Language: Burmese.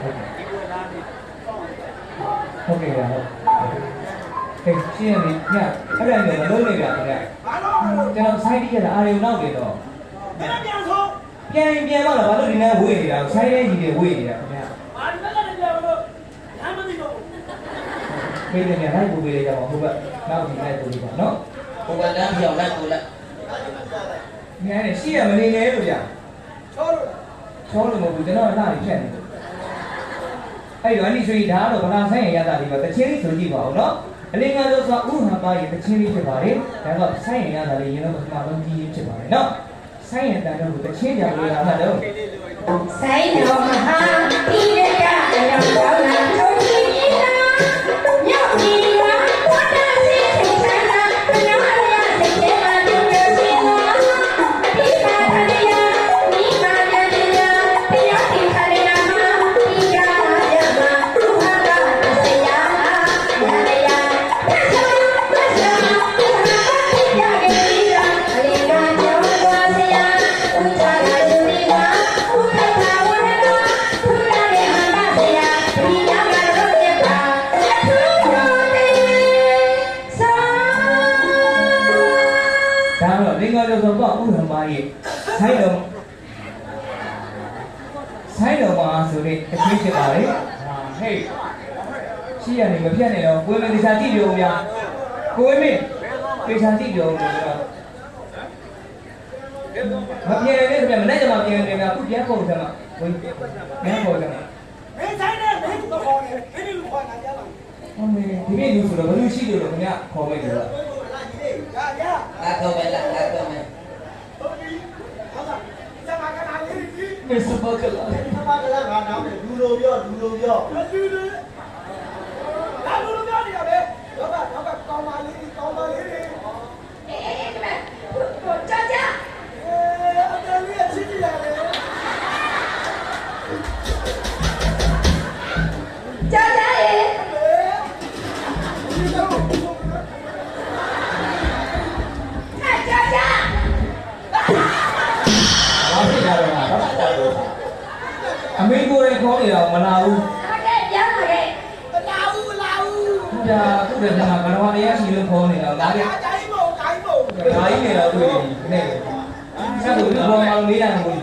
ဟုတ်ကဲ့ပါဟုတ်ကဲ့ရှင်းရပြီညအဲ့ဒါမျိုးမလုံးနေတာခင်ဗျကျွန်တော်ဆိုင်တိရတာအာရုံနောက်တယ်တော့ပြန်ဆုံးပြန်ပါလားဘာလို့ဒီနေ့ဝေးနေတာဆိုင်ရဲကြီးတွေဝေးနေတာခင်ဗျဘာဒီဘက်ကလည်းပြန်လို့လမ်းမသိတော့ဘူးပြေးနေလိုက်ပို့ပေးလိုက်ကြပါဟုတ်ကဲ့နောက်ဒီလိုက်ပို့ပေးပါနော်ဟိုကတန်းပြောင်းလိုက်ပို့လိုက်ငါနဲ့ရှိရမနေနဲ့လို့ကြာချောလို့မဟုတ်ဘူးကျွန်တော်အလှကြီးဖြတ်နေတယ်အဲ့တော့အနိဆွေဓာတ်တော့ဗလာဆိုင်ရရတာဒီမှာတချင်းလေးဆိုကြည့်ပါဦးနော်အလင်းကားလို့ဆိုဥဟံပါရဲ့တချင်းလေးဖြစ်ပါတယ်ဒါကဆိုင်ရရတာလေးရင်တော့ပထမဆုံးကြီးဖြစ်ပါတယ်နော်ဆိုင်ရတာတော့တချင်းကြလို့လာတာတော့ဆိုင်တော်မဟာဒီရကအယောင်ကောင်းလာချုံကြီးကြီးတာမြောက်ကြီးလာဝတ်တာစီထိတ်ဆန်းတာဘယ်တော့ရစိတ်ထဲမှာပြုံးနေစီလားဒီပါထရယာဒီပါရရယာတရားဒီခရယာမှာဒီကရရမှာသူဟာကဆရာရရယာဆက်ဆောင်ဆက်ဆောင်သူဟာကရရယာအလင်းကကျော်သွားဆရာဦးချာလာသူဒီကဦးထထာဝရနာသူရရဲ့အန္တဆရာဒီကမှာတော့ပြပါလက်ထူတော်တယ်စာဒါတော့လင်္ကာကျော်ဆိုတော့ဥဟံပါရဲ့ဆိုင်တော်မှာဆိုတဲ့တချင်းဖြစ်ပါလေဟေးရှိရနေမပြတ်နေတော့ကိုယ်မင်းတခြားကြည့်ပြုံးများကိုယ်မင်းတခြားကြည့်ပြုံးလို့တော့မပြေနေတယ်မနေ့ကမှပြေနေတာခုပြန်ပုံစံမှာကိုပြန်ပုံစံမှာမင်းဆိုင်နဲ့မင်းတို့ခေါ်နေမင်းတို့ခေါ်တာကြားလားဟုတ်မေဒီနေ့လူဆိုတော့ဘယ်လိုရှိတယ်လို့ခင်ဗျခေါ်မိတယ်လားကြာကြာအားတော့ပဲလားအားတော့မယ်ဟုတ်ပြီဟုတ်လားစမကလာလေးကြီးမေစဘကလာစမကလာငါနောင်းတယ်လူလိုပြောလူလိုပြောလူလိုလာလူလိုပြောနေရပဲတော့ကောင်းပါလေးကောင်းပါလေးအေးကဲကြာကြာအတယ်လေးအချစ်ကြရတယ်ကြာကြာရေကြာကြာဘာဖြစ်ကြတော့အမေကိုယ်ခေါ်နေတာမလာဘူးဟုတ်ကဲ့ပြန်ပါခဲ့လာဦးဟုတ်ကြသူ့တဲ့ကဘာတော်ရရှိလို့ခေါ်နေတာဒါကြီးတိုင်းမို့ဒါကြီးနေတော့တွေ့နေတယ်ဆက်လို့ဘောင်းမောင်လေးတာကို